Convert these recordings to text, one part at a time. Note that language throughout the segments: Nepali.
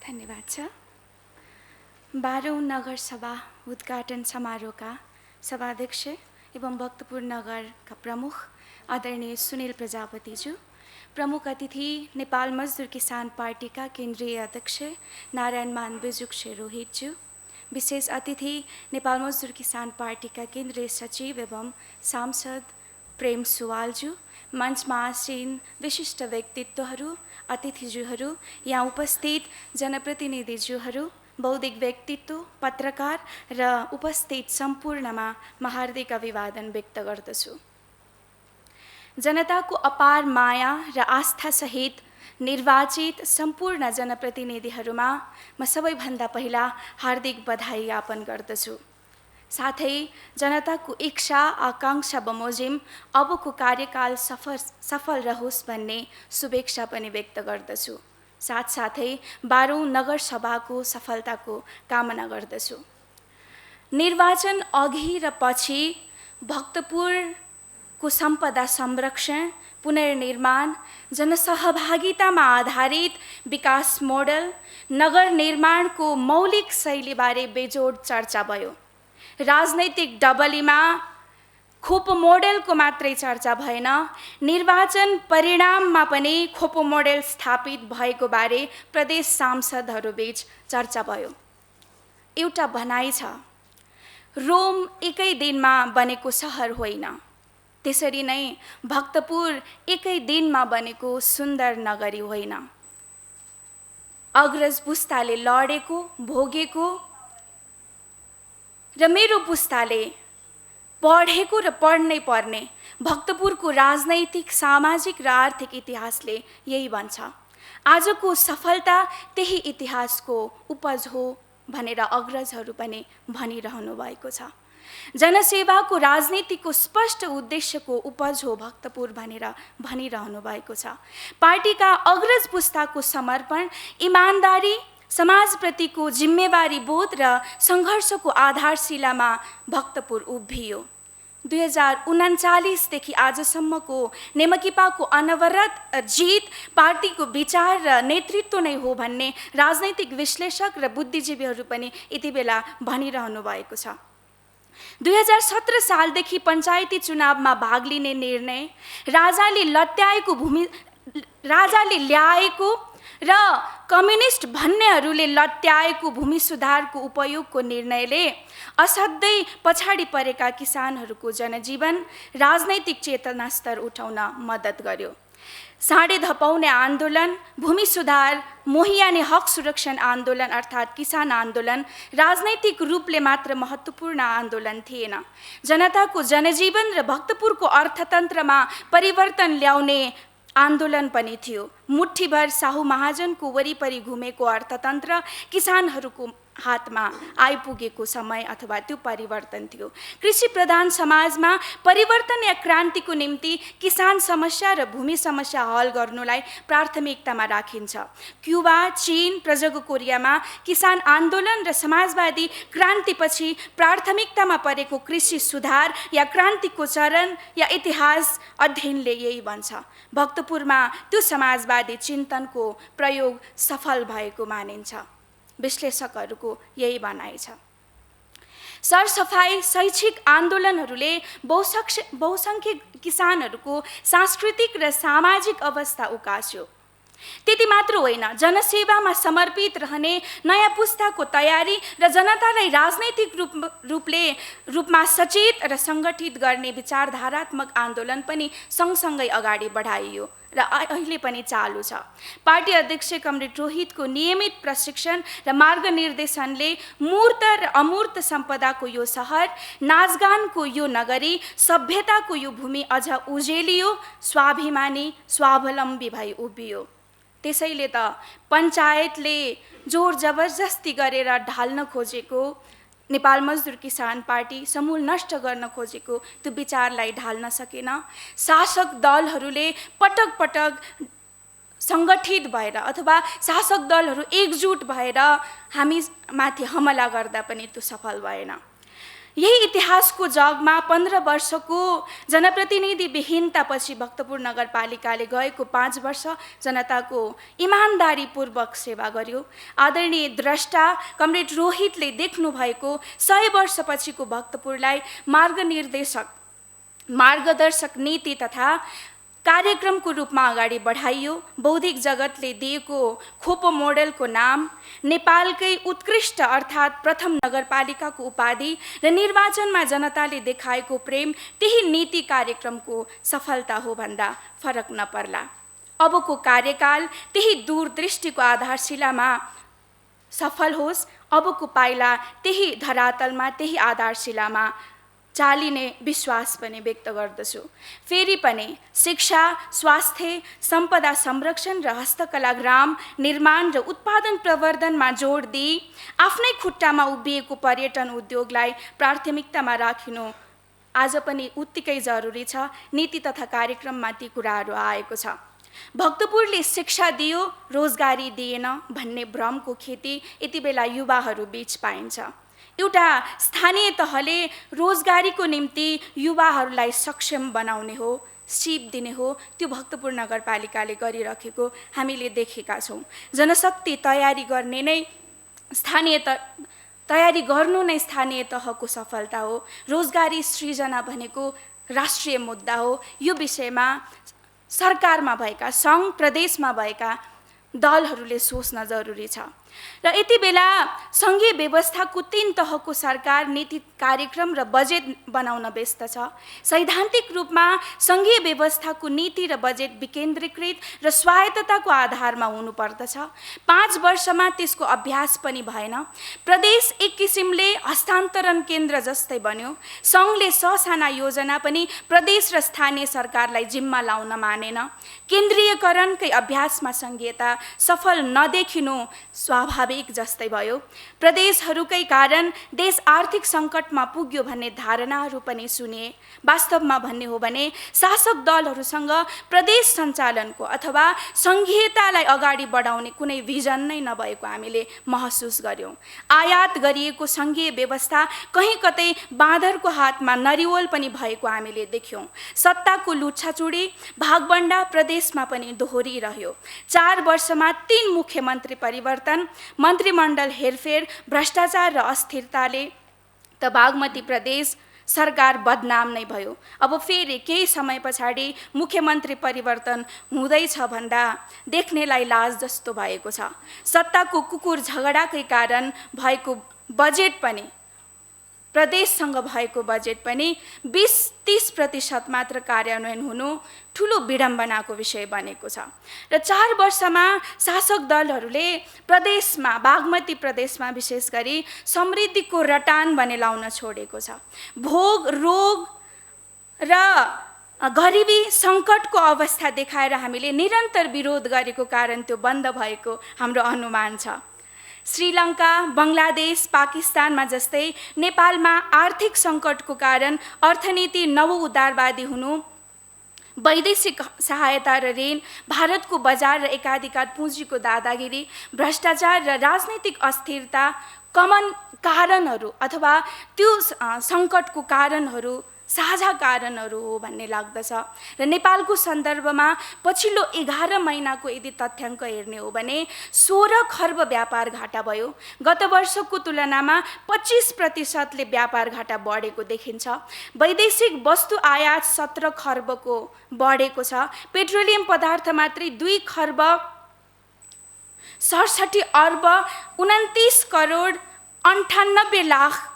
धन्यवाद छ। 12औं नगर सभा उद्घाटन समारोहका सभाध्यक्ष एवं भक्तपुर नगरका प्रमुख आदरणीय सुनिल प्रजापतिज्यू, प्रमुख अतिथि नेपाल मजदुर किसान पार्टीका केन्द्रीय अध्यक्ष नारायण मान बिजुक्से रोहितज्यू, विशेष अतिथि नेपाल मजदुर किसान पार्टीका केन्द्रीय सचिव एवं सांसद प्रेम सुवालज्यू, मञ्चमा आसीन विशिष्ट व्यक्तित्वहरू, अतिथिज्यूहरू, यहाँ उपस्थित जनप्रतिनिधिज्यूहरू, बौद्धिक व्यक्तित्व, पत्रकार र उपस्थित सम्पूर्णमा म हार्दिक अभिवादन व्यक्त गर्दछु। जनताको अपार माया र आस्थासहित निर्वाचित सम्पूर्ण जनप्रतिनिधिहरूमा म सबैभन्दा पहिला हार्दिक बधाई ज्ञापन गर्दछु। साथै जनताको इच्छा आकांक्षा बमोजिम अबको कार्यकाल सफल रहोस् भन्ने शुभेच्छा पनि व्यक्त गर्दछु। साथसाथै 12औं नगर सभाको सफलताको कामना गर्दछु। निर्वाचन अघि र पछि भक्तपुरको सम्पदा संरक्षण, पुनर्निर्माण, जनसहभागितामा आधारित विकास मोडल, नगर निर्माणको मौलिक शैलीबारे बेजोड चर्चा भयो। राजनैतिक डबलीमा खोपो मोडेलको मात्रै चर्चा भएन, निर्वाचन परिणाममा पनि खोपो मोडेल स्थापित भएको बारे प्रदेश सांसदहरूबीच चर्चा भयो। एउटा भनाइ छ, रोम एकै दिनमा बनेको सहर होइन, त्यसरी नै भक्तपुर एकै दिनमा बनेको सुन्दर नगरी होइन। अग्रज पुस्ताले लडेको, भोगेको र मेरो पुस्ताले पढेको र पढ्नै पर्ने भक्तपुरको राजनैतिक, सामाजिक र आर्थिक इतिहासले यही भन्छ। आजको सफलता त्यही इतिहासको उपज हो भनेर अग्रजहरू पनि भनिरहनु भएको छ। जनसेवाको राजनीतिको स्पष्ट उद्देश्यको उपज हो भक्तपुर भनेर भनिरहनु भएको छ। पार्टीका अग्रज पुस्ताको समर्पण, इमानदारी, समाजप्रतिको जिम्मेवारी बोध र सङ्घर्षको आधारशिलामा भक्तपुर उभियो। 2039 देखि आजसम्मको नेमकिपाको अनवरत जीत पार्टीको विचार र नेतृत्व नै हो भन्ने राजनैतिक विश्लेषक र बुद्धिजीवीहरू पनि यति बेला भनिरहनु भएको छ। 2017 सालदेखि पञ्चायती चुनावमा भाग लिने निर्णय, राजाले ल्याएको र कम्युनिस्ट भन्नेहरूले लत्याएको भूमि सुधारको उपयोगको निर्णयले असाध्यै पछाडि परेका किसानहरूको जनजीवन, राजनैतिक चेतना स्तर उठाउन मद्दत गर्यो। साँढे धपाउने आन्दोलन, भूमि सुधार, मोहियाने हक सुरक्षण आन्दोलन अर्थात् किसान आन्दोलन राजनैतिक रूपले मात्र महत्त्वपूर्ण आन्दोलन थिएन, जनताको जनजीवन र भक्तपुरको अर्थतन्त्रमा परिवर्तन ल्याउने आन्दोलन पनि थियो। मुठ्ठीभर साहु महाजनको वरिपरि घुमेको अर्थतन्त्र किसानहरूको हातमा आइपुगेको समय अथवा त्यो परिवर्तन थियो। कृषि प्रधान समाजमा परिवर्तन या क्रान्तिको निम्ति किसान समस्या र भूमि समस्या हल गर्नुलाई प्राथमिकतामा राखिन्छ। क्युबा, चीन, प्रजाको कोरियामा किसान आन्दोलन र समाजवादी क्रान्तिपछि प्राथमिकतामा परेको कृषि सुधार या क्रान्तिको चरण या इतिहास अध्ययनले यही भन्छ। भक्तपुरमा त्यो समाजवादी चिन्तनको प्रयोग सफल भएको मानिन्छ। विश्लेषकहरूको यही भनाइ छ। सरसफाई, शैक्षिक आन्दोलनहरूले बहुसङ्ख्यक किसानहरूको सांस्कृतिक र सामाजिक अवस्था उकास्यो। त्यति मात्र होइन, जनसेवामा समर्पित रहने नयाँ पुस्ताको तयारी र जनतालाई राजनैतिक रूपमा सचेत र सङ्गठित गर्ने विचारधारात्मक आन्दोलन पनि सँगसँगै अगाडि बढाइयो र अहिले पनि चालु छ। पार्टी अध्यक्ष कमरेड रोहितको नियमित प्रशिक्षण र मार्गनिर्देशनले मूर्त र अमूर्त सम्पदाको यो सहर, नाचगानको यो नगरी, सभ्यताको यो भूमि अझ उजेलियो, स्वाभिमानी, स्वावलम्बी भई उभियो। त्यसैले त पञ्चायतले जोर जबरजस्ती गरेर ढाल्न खोजेको, नेपाल मजदुर किसान पार्टी समूल नष्ट गर्न खोजेको त्यो विचारलाई ढाल्न सकेन। शासक दलहरूले पटक पटक सङ्गठित भएर अथवा शासक दलहरू एकजुट भएर हामी माथि हमला गर्दा पनि त्यो सफल भएन। यही इतिहासको जगमा 15 वर्षको जनप्रतिनिधि विहीनतापछि भक्तपुर नगरपालिकाले गएको 5 वर्ष जनताको इमान्दारीपूर्वक सेवा गर्यो। आदरणीय द्रष्टा कमरेड रोहितले देख्नुभएको 100 वर्षपछिको भक्तपुरलाई मार्गदर्शक नीति तथा कार्यक्रमको रूपमा अगाडि बढाइयो। बौद्धिक जगतले दिएको खोपो मोडेलको नाम, नेपालकै उत्कृष्ट अर्थात् प्रथम नगरपालिकाको उपाधि र निर्वाचनमा जनताले देखाएको प्रेम त्यही नीति कार्यक्रमको सफलता हो भन्दा फरक नपर्ला। अबको कार्यकाल त्यही दूरदृष्टिको आधारशिलामा सफल होस्। अबको पाइला त्यही धरातलमा त्यही आधारशिलामा चालिने विश्वास पनि व्यक्त गर्दछु। फेरि पनि शिक्षा, स्वास्थ्य, सम्पदा संरक्षण र हस्तकला, ग्राम निर्माण र उत्पादन प्रवर्धनमा जोड दिई आफ्नै खुट्टामा उभिएको पर्यटन उद्योगलाई प्राथमिकतामा राखिनु आज पनि उत्तिकै जरुरी छ। नीति तथा कार्यक्रममा ती कुराहरू आएको छ। भक्तपुरले शिक्षा दियो, रोजगारी दिएन भन्ने भ्रमको खेती यति बेला युवाहरू बीच पाइन्छ। एउटा स्थानीय तहले रोजगारीको निम्ति युवाहरूलाई सक्षम बनाउने हो, सिप दिने हो, त्यो भक्तपुर नगरपालिकाले गरिरहेको हामीले देखेका छौँ। जनशक्ति तयारी गर्ने नै तयारी गर्नु नै स्थानीय तहको सफलता हो। रोजगारी सृजना भनेको राष्ट्रिय मुद्दा हो। यो विषयमा सरकारमा भएका, सङ्घ प्रदेशमा भएका दलहरूले सोच्न जरुरी छ। र यति बेला सङ्घीय व्यवस्थाको 3 तहको सरकार नीति कार्यक्रम र बजेट बनाउन व्यस्त छ। सैद्धान्तिक रूपमा सङ्घीय व्यवस्थाको नीति र बजेट विकेन्द्रीकृत र स्वायत्तताको आधारमा हुनुपर्दछ। 5 वर्षमा त्यसको अभ्यास पनि भएन। प्रदेश एक किसिमले हस्तान्तरण केन्द्र जस्तै बन्यो। सङ्घले ससाना योजना पनि प्रदेश र स्थानीय सरकारलाई जिम्मा लाउन मानेन। केन्द्रीयकरणकै अभ्यासमा सङ्घीयता सफल नदेखिनु स्वाभाविक जस्तै भयो। प्रदेशहरूकै कारण देश आर्थिक सङ्कटमा पुग्यो भन्ने धारणाहरू पनि सुनिए। वास्तवमा भन्ने हो भने शासक दलहरूसँग प्रदेश सञ्चालनको अथवा सङ्घीयतालाई अगाडि बढाउने कुनै भिजन नै नभएको हामीले महसुस गर्यौँ। आयात गरिएको सङ्घीय व्यवस्था कहीँ कतै बाँदरको हातमा नरिवल पनि भएको हामीले देख्यौँ। सत्ताको लुच्छाचुडी, भागबण्डा प्रदेशमा पनि दोहोरिरह्यो। 4 वर्षमा 3 मुख्यमन्त्री परिवर्तन, मन्त्रीमण्डल हेरफेर, भ्रष्टाचार र अस्थिरताले त बागमती प्रदेश सरकार बदनाम नै भयो। अब फेरि केही समय पछाडि मुख्यमन्त्री परिवर्तन हुँदैछ भन्दा देख्नेलाई लाज जस्तो भएको छ। सत्ताको कुकुर झगडाकै कारण भएको बजेट पनि, प्रदेशसँग भएको बजेट पनि 20-30% मात्र कार्यान्वयन हुनु ठुलो विडम्बनाको विषय बनेको छ। र 4 वर्षमा शासक दलहरूले प्रदेशमा, बागमती प्रदेशमा विशेष गरी समृद्धिको रटान भने लाउन छोडेको छ। भोग, रोग र गरिबी सङ्कटको अवस्था देखाएर हामीले निरन्तर विरोध गरेको कारण त्यो बन्द भएको हाम्रो अनुमान छ। श्रीलङ्का, बङ्गलादेश, पाकिस्तानमा जस्तै नेपालमा आर्थिक सङ्कटको कारण अर्थनीति नवउदारवादी हुनु, वैदेशिक सहायता र ऋण, भारतको बजार र एकाधिकार पुँजीको दादागिरी, भ्रष्टाचार र राजनीतिक अस्थिरता कमन कारणहरू अथवा त्यो सङ्कटको कारणहरू, साझा कारणहरू हो भन्ने लाग्दछ। र नेपालको सन्दर्भमा पछिल्लो 11 महिनाको यदि तथ्याङ्क हेर्ने हो भने 16 खर्ब व्यापार घाटा भयो। गत वर्षको तुलनामा 25%ले व्यापार घाटा बढेको देखिन्छ। वैदेशिक वस्तु आयात 17 खर्बको बढेको छ। पेट्रोलियम पदार्थ मात्रै 2 खर्ब 67 अर्ब 29 करोड 98 लाख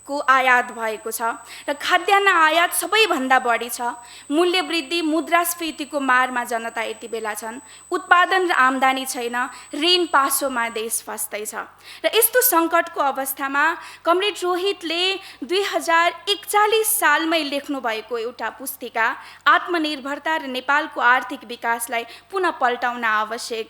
को आयात भएको छ। र खाद्यान्न आयात सबैभन्दा बढी छ। मूल्य वृद्धि, मुद्रास्फीतिको मारमा जनता यति बेला छन्। उत्पादन र आम्दानी छैन। ऋण पासोमा देश फस्दैछ। र यस्तो सङ्कटको अवस्थामा कमरेड रोहितले 2041 सालमै लेख्नु भएको एउटा पुस्तिका आत्मनिर्भरता र नेपालको आर्थिक विकासलाई पुनः पल्टाउन आवश्यक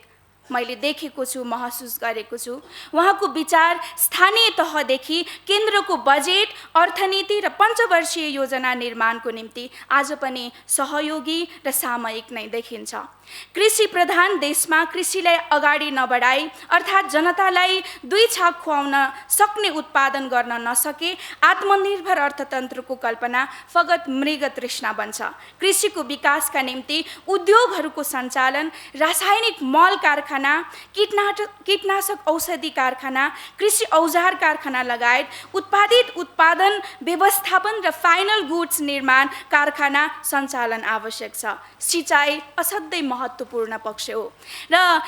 मैले देखेको छु, महसुस गरेको छु। उहाँको विचार स्थानीय तहदेखि केन्द्रको बजेट, अर्थनीति र पञ्चवर्षीय योजना निर्माणको निम्ति आज पनि सहयोगी र सामयिक नै देखिन्छ। कृषि प्रधान देशमा कृषिलाई अगाडि नबढाई अर्थात् जनतालाई दुई छाक खुवाउन सक्ने उत्पादन गर्न नसके आत्मनिर्भर अर्थतन्त्रको कल्पना फगत मृग तृष्णा बन्छ। कृषिको विकासका निम्ति उद्योगहरूको सञ्चालन, रासायनिक मल कारखाना, कीटनाशक औषधि कारखाना, कृषि औजार कारखाना लगायत उत्पादित उत्पादन व्यवस्थापन र फाइनल गुड्स निर्माण कारखाना सञ्चालन आवश्यक छ। सिँचाइ असाध्यै महत्त्वपूर्ण पक्ष हो र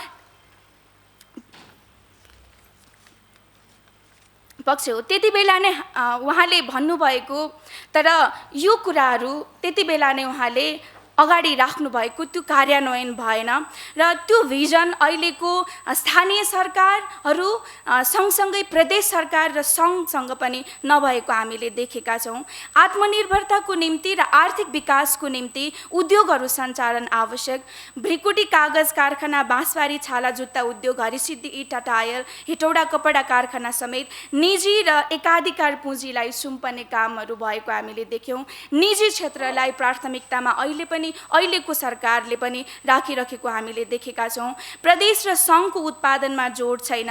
त्यति बेला नै उहाँले भन्नुभएको, तर यो कुराहरू त्यति बेला नै उहाँले अगाडि राख्नु भएको त्यो कार्यान्वयन भएन र त्यो भिजन अहिलेको स्थानीय सरकारहरू सँगसँगै प्रदेश सरकार र सङ्घसँग पनि नभएको हामीले देखेका छौँ। आत्मनिर्भरताको निम्ति र आर्थिक विकासको निम्ति उद्योगहरू सञ्चालन आवश्यक। भ्रिकुटी कागज कारखाना, बाँसबारी छाला जुत्ता उद्योग, हरिसिद्धि इँटा टायल, हेटौडा कपडा कारखाना समेत निजी र एकाधिकार पुँजीलाई सुम्पने कामहरू भएको हामीले देख्यौँ। निजी क्षेत्रलाई प्राथमिकतामा अहिलेको सरकारले पनि राखिरहेको हामीले देखेका छौँ। प्रदेश र सङ्घको उत्पादनमा जोड छैन।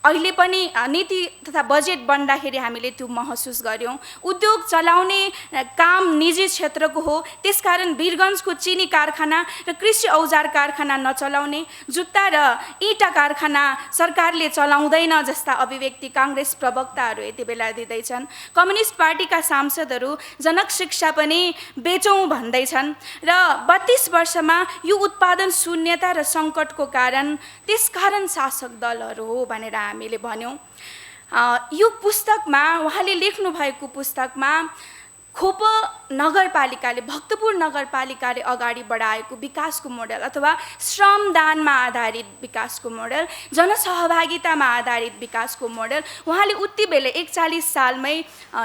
अहिले पनि नीति तथा बजेट बन्दाखेरि हामीले त्यो महसुस गर्यौँ। उद्योग चलाउने काम निजी क्षेत्रको हो, त्यसकारण वीरगन्जको चिनी कारखाना र कृषि औजार कारखाना नचलाउने, जुत्ता र इँटा कारखाना सरकारले चलाउँदैन जस्ता अभिव्यक्ति काङ्ग्रेस प्रवक्ताहरू यति बेला दिँदैछन्। कम्युनिस्ट पार्टीका सांसदहरू जनक शिक्षा पनि बेचौँ भन्दैछन् र 32 वर्षमा यो उत्पादन शून्यता र सङ्कटको कारण त्यसकारण शासक दलहरू हो भनेर हामीले भन्यौँ। यो पुस्तकमा उहाँले लेख्नु भएको पुस्तकमा खोप नगरपालिकाले, भक्तपुर नगरपालिकाले अगाडि बढाएको विकासको मोडल अथवा श्रमदानमा आधारित विकासको मोडल, जनसहभागितामा आधारित विकासको मोडल उहाँले उति बेला 41 सालमै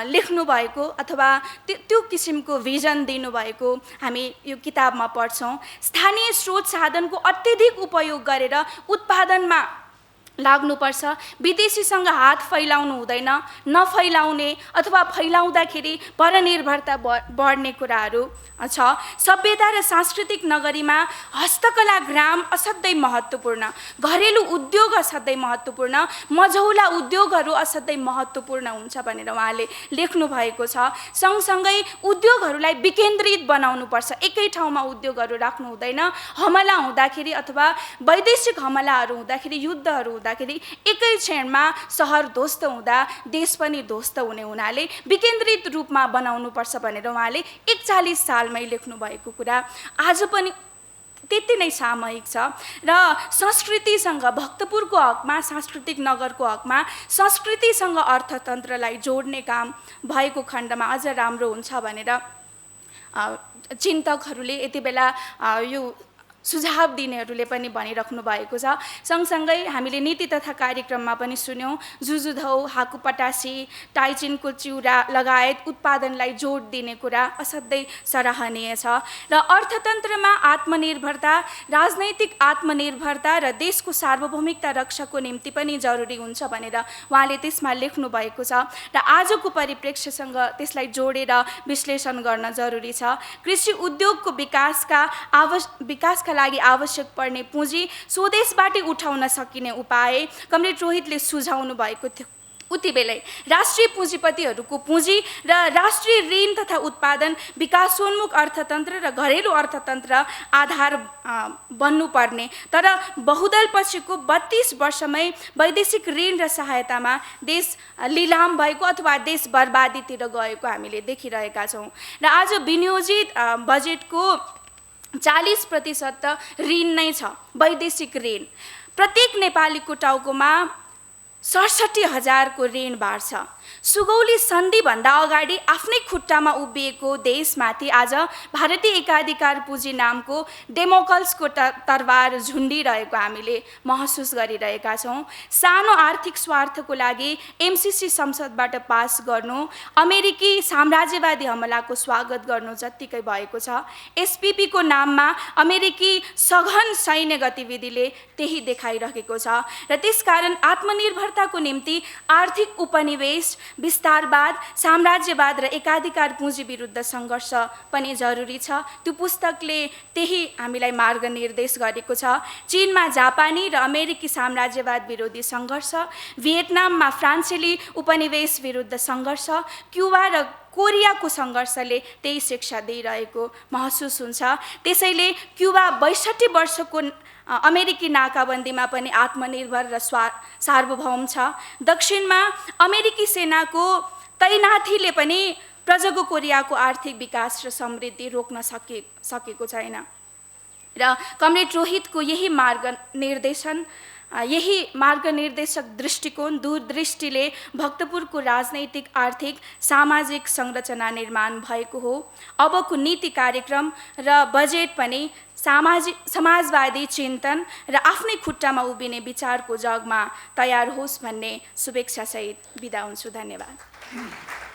लेख्नु भएको अथवा त्यो किसिमको भिजन दिनुभएको हामी यो किताबमा पढ्छौँ। स्थानीय स्रोत साधनको अत्यधिक उपयोग गरेर उत्पादनमा लाग्नुपर्छ। विदेशीसँग हात फैलाउनु हुँदैन, नफैलाउने अथवा फैलाउँदाखेरि परनिर्भरता बढ्ने कुराहरू छ। सभ्यता र सांस्कृतिक नगरीमा हस्तकला ग्राम असाध्यै महत्त्वपूर्ण, घरेलु उद्योग असाध्यै महत्त्वपूर्ण, मझौला उद्योगहरू असाध्यै महत्त्वपूर्ण हुन्छ भनेर उहाँले लेख्नु भएको छ। सँगसँगै उद्योगहरूलाई विकेन्द्रित बनाउनुपर्छ, एकै ठाउँमा उद्योगहरू राख्नु हुँदैन। हमला हुँदाखेरि अथवा वैदेशिक हमलाहरू हुँदाखेरि, युद्धहरू हुँदाखेरि एकै क्षणमा सहर ध्वस्त हुँदा देश पनि ध्वस्त हुने हुनाले विकेन्द्रित रूपमा बनाउनुपर्छ भनेर उहाँले 41 सालमै लेख्नु भएको कुरा आज पनि त्यति नै सामयिक छ। र संस्कृतिसँग, भक्तपुरको हकमा, सांस्कृतिक नगरको हकमा संस्कृतिसँग अर्थतन्त्रलाई जोड्ने काम भएको खण्डमा अझ राम्रो हुन्छ भनेर चिन्तकहरूले यति बेला यो सुझाव दिनेहरूले पनि भनिराख्नु भएको छ। सँगसँगै हामीले नीति तथा कार्यक्रममा पनि सुन्यौँ, जुजुधौ, हाकुपटासी, टाइचिनको चिउरा लगायत उत्पादनलाई जोड दिने कुरा असाध्यै सराहनीय छ। र अर्थतन्त्रमा आत्मनिर्भरता, राजनैतिक आत्मनिर्भरता र देशको सार्वभौमिकता रक्षाको निम्ति पनि जरुरी हुन्छ भनेर उहाँले त्यसमा लेख्नु भएको छ र आजको परिप्रेक्ष्यसँग त्यसलाई जोडेर विश्लेषण गर्न जरुरी छ। कृषि उद्योगको विकासका लागि आवश्यक पर्ने पुँजी स्वदेशबाटै उठाउन सकिने उपाय कमरेड रोहितले सुझाउनु भएको थियो। उति बेलै राष्ट्रिय पुँजीपतिहरूको पुँजी र राष्ट्रिय ऋण तथा उत्पादन, विकासोन्मुख अर्थतन्त्र र घरेलु अर्थतन्त्र आधार बन्नुपर्ने, तर बहुदल पछिको 32 वर्षमै वैदेशिक ऋण र सहायतामा देश लिलाम भएको अथवा देश बर्बादीतिर गएको हामीले देखिरहेका छौँ। र आज विनियोजित बजेटको 40% ऋण नै छ, वैदेशिक ऋण। प्रत्येक नेपालीको टाउकोमा 67,000 को ऋण बाँड्छ। सुगौली सन्धिभन्दा अगाडि आफ्नै खुट्टामा उभिएको देशमाथि आज भारतीय एकाधिकार पुँजी नामको डेमोकल्सको तरवार झुन्डिरहेको हामीले महसुस गरिरहेका छौँ। सानो आर्थिक स्वार्थको लागि एमसिसी संसदबाट पास गर्नु अमेरिकी साम्राज्यवादी हमलाको स्वागत गर्नु जत्तिकै भएको छ। एसपिपीको नाममा अमेरिकी सघन सैन्य गतिविधिले त्यही देखाइरहेको छ र त्यसकारण आत्मनिर्भरताको निम्ति आर्थिक उपनिवेश, विस्तारवाद, साम्राज्यवाद र एकाधिकार पुँजी विरुद्ध सङ्घर्ष पनि जरुरी छ। त्यो पुस्तकले त्यही हामीलाई मार्गनिर्देश गरेको छ। चीनमा जापानी र अमेरिकी साम्राज्यवाद विरोधी सङ्घर्ष, भियतनाममा फ्रान्सेली उपनिवेश विरुद्ध सङ्घर्ष, क्युबा र कोरियाको सङ्घर्षले त्यही शिक्षा दिइरहेको महसुस हुन्छ। त्यसैले क्युबा 62 वर्षको अमेरिकी नाकाबन्दीमा पनि आत्मनिर्भर र सार्वभौम छ। दक्षिणमा अमेरिकी सेनाको तैनाथीले पनि प्रजाको कोरियाको आर्थिक विकास र समृद्धि रोक्न सकेको छैन र कमरेड रोहितको यही मार्गनिर्देशक दृष्टिकोण, दूरदृष्टिले भक्तपुरको राजनैतिक, आर्थिक, सामाजिक संरचना निर्माण भएको हो। अबको नीति कार्यक्रम र बजेट पनि समाजवादी चिन्तन र आफ्नै खुट्टामा उभिने विचारको जगमा तयार होस् भन्ने शुभेच्छासहित बिदा हुन्छु। धन्यवाद।